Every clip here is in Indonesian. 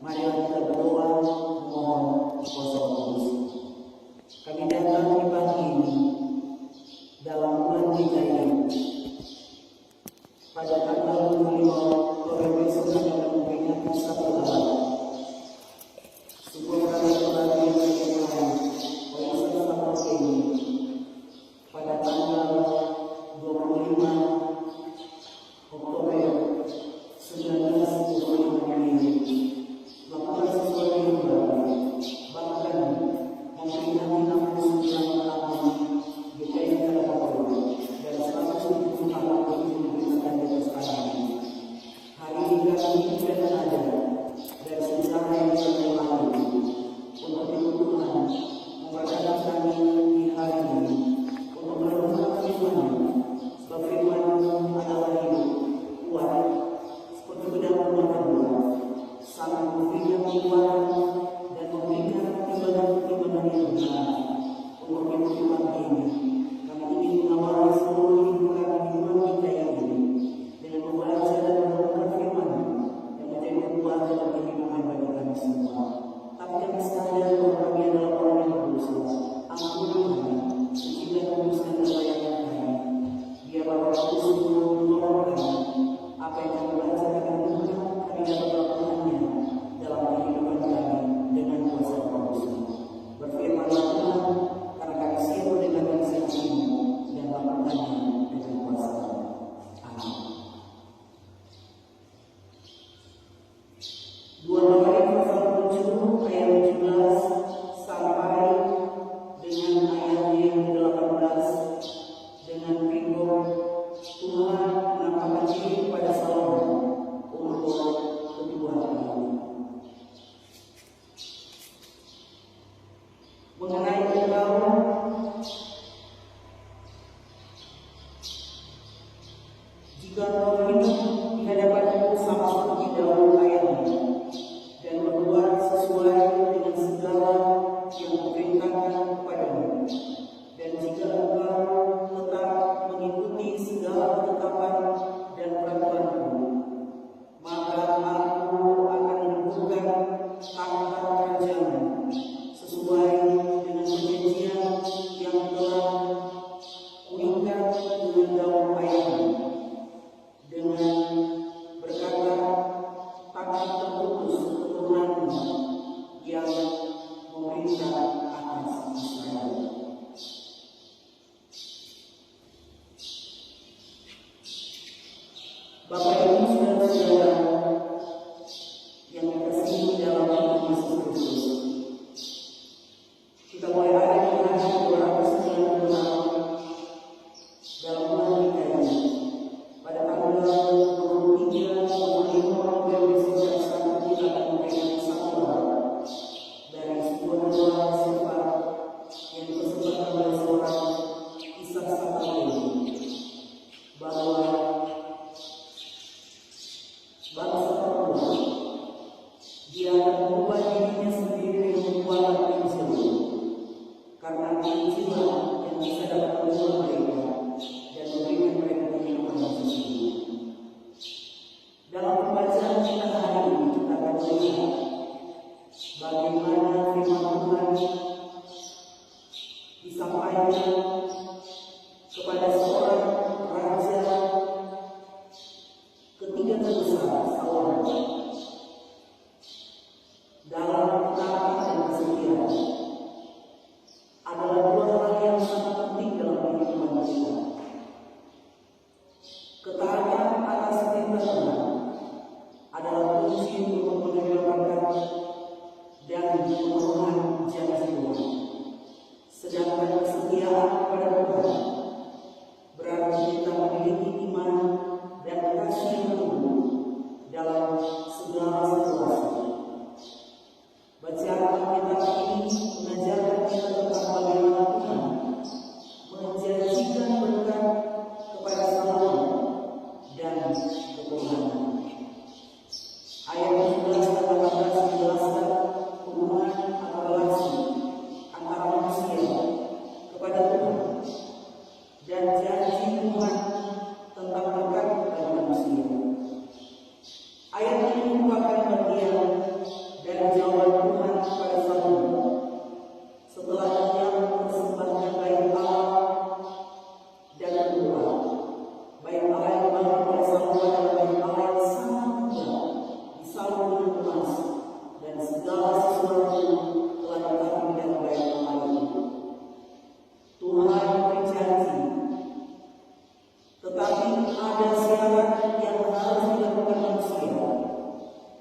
Mari kita berdoa memohon kuasa Tuhan. Kami datang di pagi ini dalam bulan kita ini pada tanggal 25 November sudah akan memperingati satu hari sebuah hari kembali yang lain oleh sama ini pada tanggal 25 Oktober 1925 ini melakukan sesuatu yang baru, bahkan memperingati 69 tahun GKI Krakatau dan 170 tahun pemerintahan di atas tanah ini. Hari ini kami tidak ada dari sejarah yang sudah lalu untuk itu Tuhan memberkati kami di hari ini untuk merenungkan firman, sebab firman adalah hidup, kuat, seperti pedang bermata-dua, sangat memberikan kekuatan dan memberikan timbangan-timbangan yang benar. Untuk itu pagi ini kami ingin mengawali seluruh hidupan kita ini dengan membaca dan merenungkan firman yang menjadi kekuatan dan kehidupan bagi kami semua. Tapi kami sadar bahwa kami adalah orang yang berdosa. Ampuni kami, sucikan kuduskan kebaikan kami. Biarlah Roh Kudus menolong kami. Apa yang kami baca dan renungkan, kami dapat melakukannya dalam kehidupan kami dengan kuasa Roh Kudus. Berfirmanlah Tuhan, karena kami siap mendengarkan saksimu dan melakukannya dengan kuasa. Amin. 2 Korintus pasal 7 ayat 17 sampai dengan ayat yang 18 dengan firman Tuhan menampakkan diri kepada Salomo untuk kedua kali. Mengenai engkau, jika engkau hidup di hadapanku sama seperti daun ayamnya dan berbuat sesuai dengan segala yang kuperintahkan kepadamu, dan jika engkau tetap mengikuti segala ketetapan dan peraturanku, maka aku akan membuka tahta kerajaanmu sesuai dengan perjanjian yang telah kuikat dengan daun ayam, dengan berkata, takkan terputus keturunanmu yang memerintah atas Israel. Bapak Ibu saudara-saudara yang dikasihi dalam Tuhan Yesus Kristus, kita mulai hari menghadapi 290 tahun dalam bulan kita ini. Pada tanggal 23 November besok kita akan memperingati satu hari dari sebuah doa sifat yang dipersembahkan oleh seorang Ishak Sabaudi bahwa bangsa Papua dia akan mengubah dirinya sendiri dengan kekuatan Injil, karena Injil yang bisa dapat mengubah mereka dan memberikan mereka kehidupan yang sesungguhnya. Dalam pembacaan kita hari ini kita akan melihat bagaimana firman Tuhan disampaikan kepada seorang raja ketiga terbesar Salomo dalam ketaatan dan kesetiaan adalah dua hal yang sangat penting dalam kehidupan kita. Ketaatan atas perintah Tuhan adalah kunci untuk menerima berkat dan pemenuhan janji Tuhan. Sedangkan kesetiaan kepada Tuhan berarti kita memiliki iman dan kasih yang penuh dalam segala situasi. emas, dan segala sesuatu telah ditaruh di dalam baik amal itu. Tuhan berjanji, tetapi ada syarat yang harus dilakukan manusia,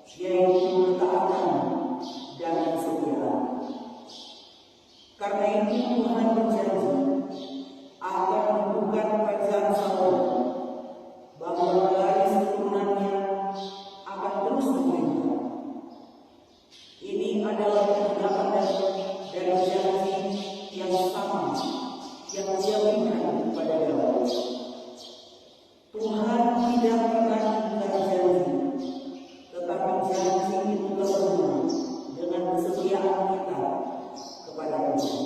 yaitu ketaatan dan kesetiaan. Karena itu Tuhan berjanji akan membuka kerajaan Saleh, bahwa garis keturunannya akan terus memerintah. Ini adalah kebenaran dari janji yang sama yang Dia berikan kepada Daud. Tuhan tidak pernah ingkar janji, tetapi janji itu terhubung dengan kesetiaan kita kepada Tuhan.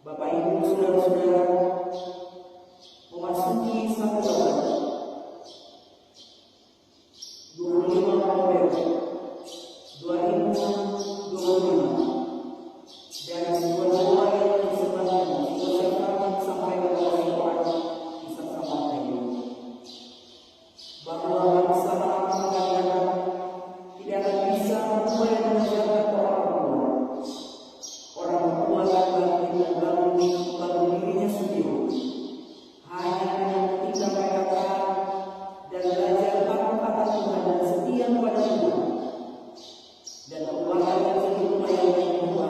Bapak Ibu saudara-saudara, memasuki 1 Maret 25 November 2025, dan sebuah doa yang disebutkan disampaikan oleh Tuhan Isa Samantha, bahwa bangsa akan mengatakan tidak akan bisa mulai mengajarkan orang tua dan bangun dirinya sendiri, hanya dengan ketika mereka taat dan belajar takut akan Tuhan dan setia kepada Tuhan, dan keluarga yang kehidupan yang kedua,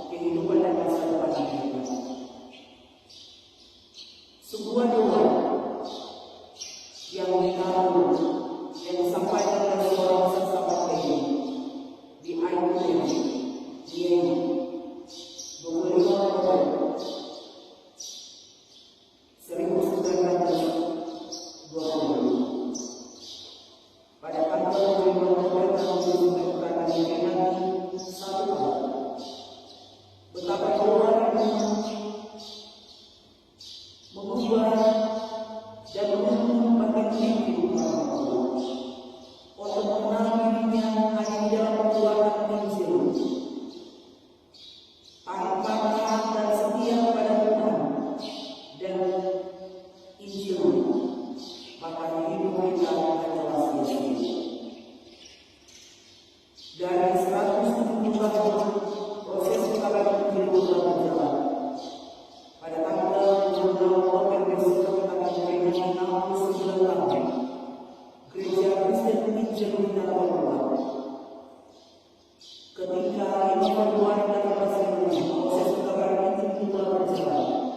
kehidupan dan masa depan mereka. Sebuah doa yang ditaruh yang disampaikan oleh seorang sahabat ini di Airbnb di 25 November 1920. Pada tanggal 25 November tahun 1921, betapa doa itu mengubah dan mengubah kehidupan orang untuk mengenal dirinya hanya di dalam perbuatan Injil, tanpa taat dan setia kepada Tuhan dan Injil, maka hidup kita hanyalah sia-sia. Dari 170 tahun proses pengalaman Injil telah berjalan. Pada tanggal 26 November besok kita memperingati 69 tahun Gereja Kristen Injil di tanah Papua. Ketika 5 Februari 1855 proses pengalaman Injil telah berjalan.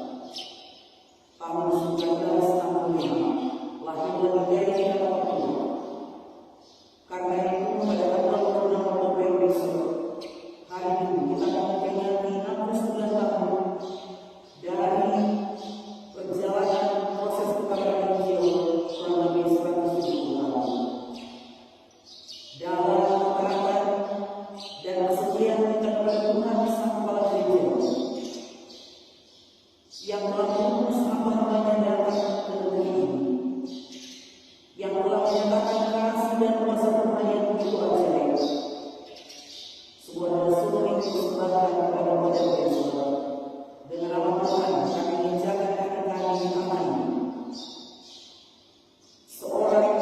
Tahun 1965 lahirlah gereja di tanah Papua. Karena itu pada tanggal 26 November besok, hari ini kita akan memperingati 69 tahun dari perjalanan proses pengalaman Injil kurang lebih 170 tahun. Dalam ketaatan dan kesetiaan kita kepada Tuhan Sang Kepala Gereja yang telah mengutus hamba-hambanya datang ke negeri ini, yang telah menyatakan kasih dan kuasa Tuhan yang begitu ajaib. Sebuah doa yang dipersembahkan kepada modern besok. Dengan nama Tuhan kami menjaga kaki kami di tangan ini. Seorang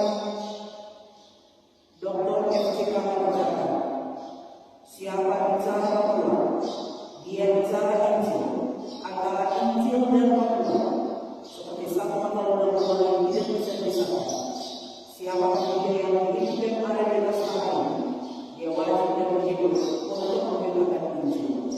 Dr. FCK berkata, siapa bicara Papua, dia bicara Injil. Antara Injil dan Papua seperti satu atau dua yang tidak bisa disamakan. Siapa dia yang hidup dan ada di atas tanah, dia wajib dan berhidup untuk memberitakan Injil.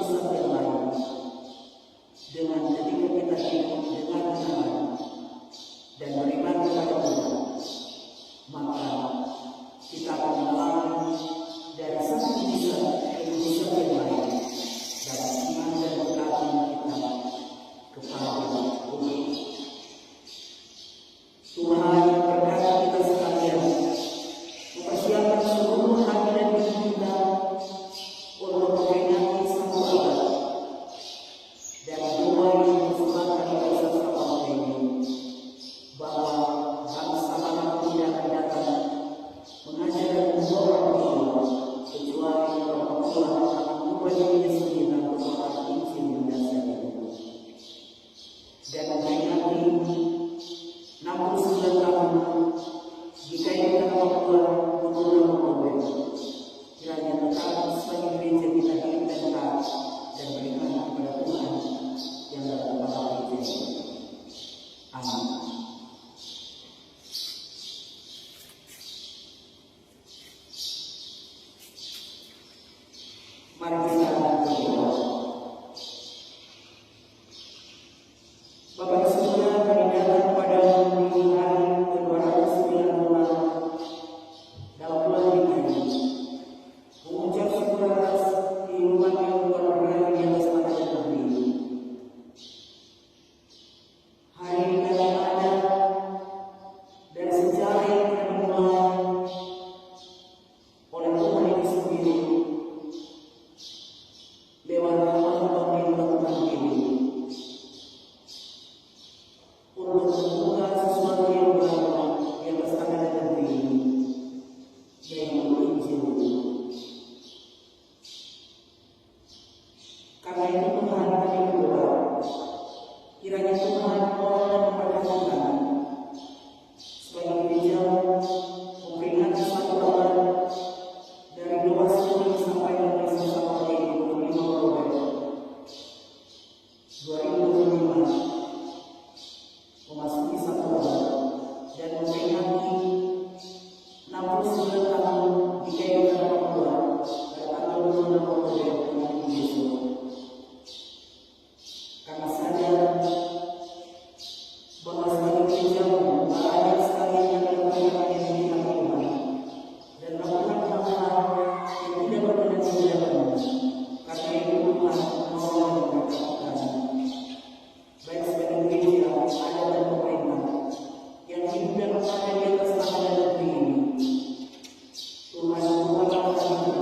pusat yang lain. Dengan ketika kita hidup dengan benar dan beriman kepada Tuhan, maka kita akan mengalami dari satu mujizat ke mujizat yang lain, dan iman dan ketaatan kita kepada Tuhan. Tuhan berkati kita sekalian, mempersiapkan seluruh hati dan hidup kita untuk memperingati satu abad dan doa yang dipersembahkan oleh sesama ini, bahwa bangsa manapun yang akan datang mengajar dan membawa Allah, kecuali orang tua akan mengubah dirinya sendiri dalam persoalan Injil yang dasar itu. Dan memperingati 69 tahun jika kita membuat undang-undang Oktober, kiranya tetap sebagai gereja kita hidup dan taat dan beriman kepada Tuhan yang dalam kepala gereja. Amin. Mari kita berdoa. Bapak dan Saudara, kami datang kepada hari ke-296 dalam bulan ini, mengucap syukur atas kehidupan yang berlimpah di atas mata dan negeri. Hari ini kami ada dari sejarah yang telah dimulai oleh Tuhan itu sendiri lewat hamba yang Tuhan ini, untuk membuka sesuatu yang baru yang bersama dan negeri ini, yaitu Injil. Karena itu Tuhan kami berdoa, kiranya Tuhan mau memberkati kami sebagai gereja memperingati satu abad dari 21 sampai dengan sesama ini 25 Oktober 2025 memasuki satu abad dan memperingati 69 tahun di kehidupan Papua pada tanggal 26 Oktober tahun besok. Karena sadar bahwa sebagai gereja banyak sekali yang terlihat yang dilihat Tuhan dan melakukan hal-hal yang tidak berkenan di hadapan-Mu. Karena itu Tuhan mau memberkati kami, baik sebagai gereja ada dan pemerintah yang hidup dan berada di atas tanah dan negeri ini. Tuhan membuatkan kami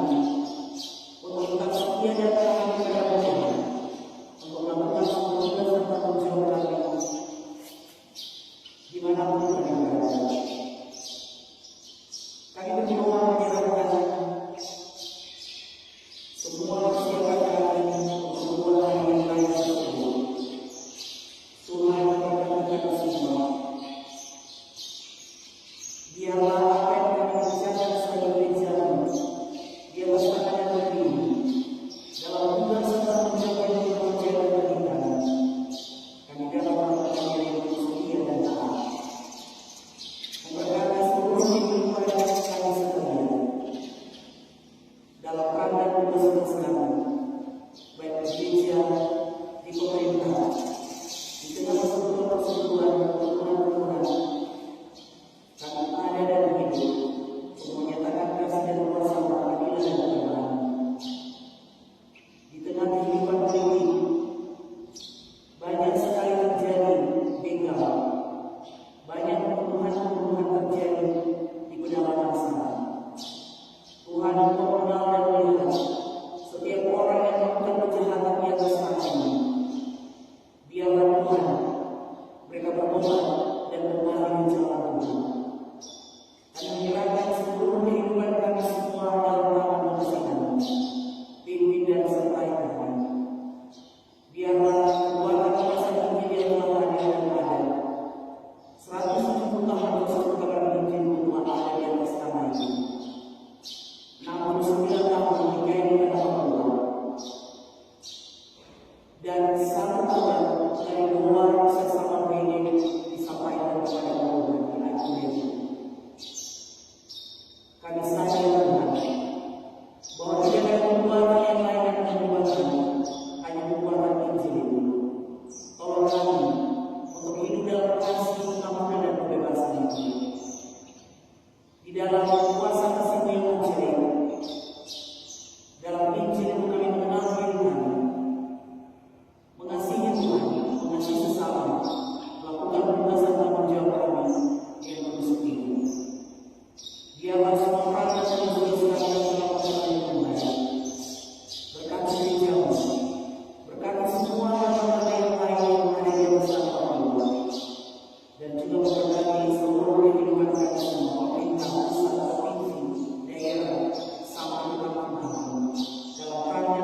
untuk tetap setia dan taat kepada Tuhan, untuk melakukan semua tugas dan tanggung jawab kami dimanapun kami berada. Kami berdoa menyerahkan semua persiapan kami untuk sebuah hari yang lain tersebut. Tuhan memberkati kita semua. Biarlah apa yang kami kerjakan sebagai gereja-Mu di atas tanah dan negeri ini, dalam tugas serta menjaga yang dipercaya dan berikan, kami dapat melakukan yang setia dan taat. Memberkati seluruh kehidupan kami sekalian dalam rangka tugas bersama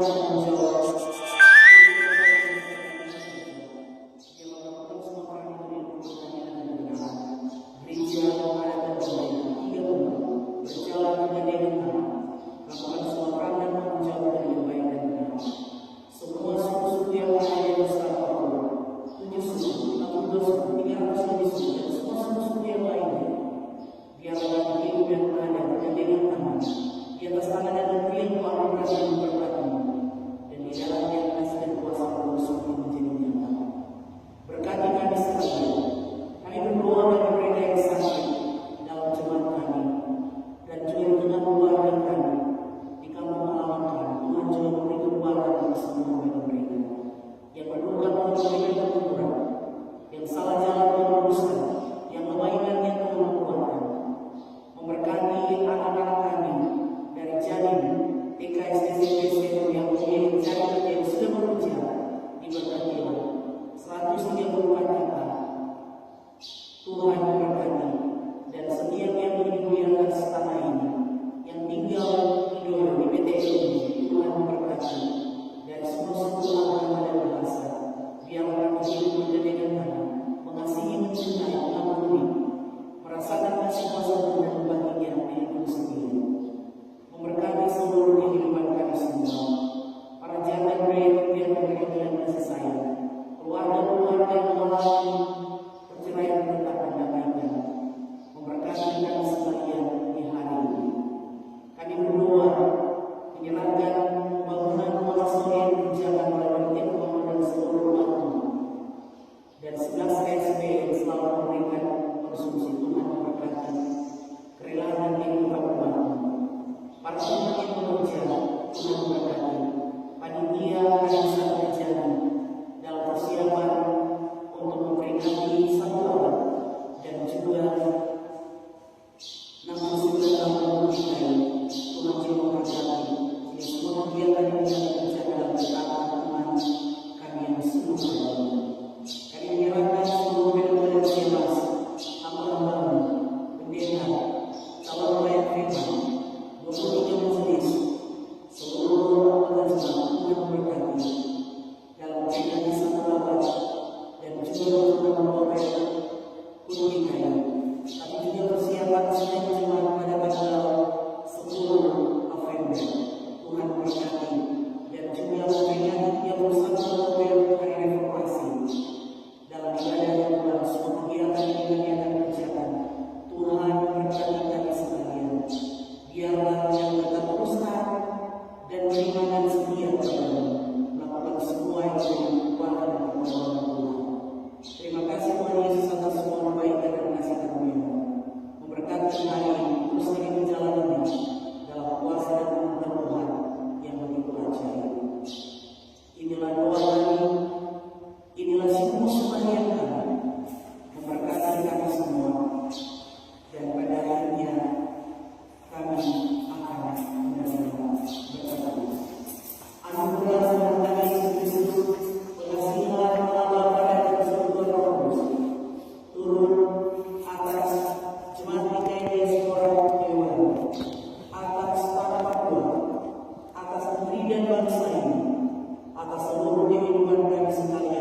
tanggung jawab. Gereja ada dan tiga berjalan dengan benar, melakukan semua peran dan tanggung jawab dengan baik dan benar. Semua suku-suku yang ada di Nusantara Papua, 7 suku, 62 suku, 300 lebih suku, dan semua suku-suku yang lainnya, biarlah hidup yang ada bergandengan tangan di atas tangan dan negeri yang Tuhan berkati dan memberkati, dan di dalamnya kasih dan kuasa Allah semakin menjadi nyata. Berkati kami sekalian. Kami berdoa bagi mereka yang sakit dalam jemaat kami, dan juga dengan keluarga kami di kampung halaman kami. Tuhan juga memberi kekuatan dan kesembuhan bagi mereka yang berduka untuk memberikan keturunan, yang salah jalan meluruskan, yang kebaikan yang Tuhan menguatkan. Memberkati anak-anak kami dari janin TK, SD, SMP, SMA yang mempunyai janin yang sudah bekerja, diberkatilah 134 juta. Tuhan memberkati, dan setiap yang hidup di atas tanah ini, yang tinggal di PTN ini, Tuhan memberkati dari semua suku, agama dan bahasa. Biarlah kami hidup bergandengan tangan, mengasihi, mencintai, mengampuni, merasakan kasih kuasa dan membaginya dengan itu sendiri. Memberkati seluruh kehidupan kami semua, para janda pria yang memberikan dengan kasih sayang, keluarga-keluarga yang mengalami perceraian berkata damaikan. Memberkati kami sekalian di hari ini. Kami berdoa menyerahkan pembangunan rumah sore yang dikerjakan oleh panitia pembangunan seluruh waktu dan 11 KSP yang selalu memberikan konsumsi. Tuhan memberkati kerelaan dan kehidupan umat. Para umat yang bekerja, Tuhan memberkati panitia yang sangat terjadi dalam persiapan untuk memperingati satu abad dan juga 69 tahun kita. Tuhan juga memberkati jadi semua kegiatan yang kita kerjakan dalam berkat Tuhan kami yang sungguh berdoa. Kami menyerahkan seluruh bela-bela bebas, hamba-hambamu, pendeta, calon pelayan firman, 23 majelis, seluruh anggota jemaat. Tuhan memberkati dalam peringatan satu abad dan juga untuk memperoleh kunjungan. Kami juga persiapan sidang jemaat pada tanggal 10 November. Tuhan memberkati dan juga memperingati 31 November hari reformasi. Dalam ibadah yang Tuhan, semua kegiatan yang kami akan kerjakan, Tuhan memberkati kami sekalian. Biarlah yang tetap berusaha dan beriman dan setia kepada melakukan semua yang menjadi kekuatan dan pertolongan Tuhan. Terima kasih Tuhan Yesus atas semua kebaikan dan kasih karunia. Memberkati hari ini, terus kami menjalaninya dalam kuasa dan anugerah Tuhan yang begitu ajaib. Inilah doa kami, inilah semua sembahyang kami. Memberkati kami semua, dan pada akhirnya kami akan menerima berkat. Anugerah Tuhan kami Yesus Kristus, pengasihan Allah Bapa dan Surga Roh Kudus turun atas jemaat PKI Sekolah Dewan, atas tanah Papua, atas negeri dan bangsa ini, atas seluruh kehidupan kami sekalian.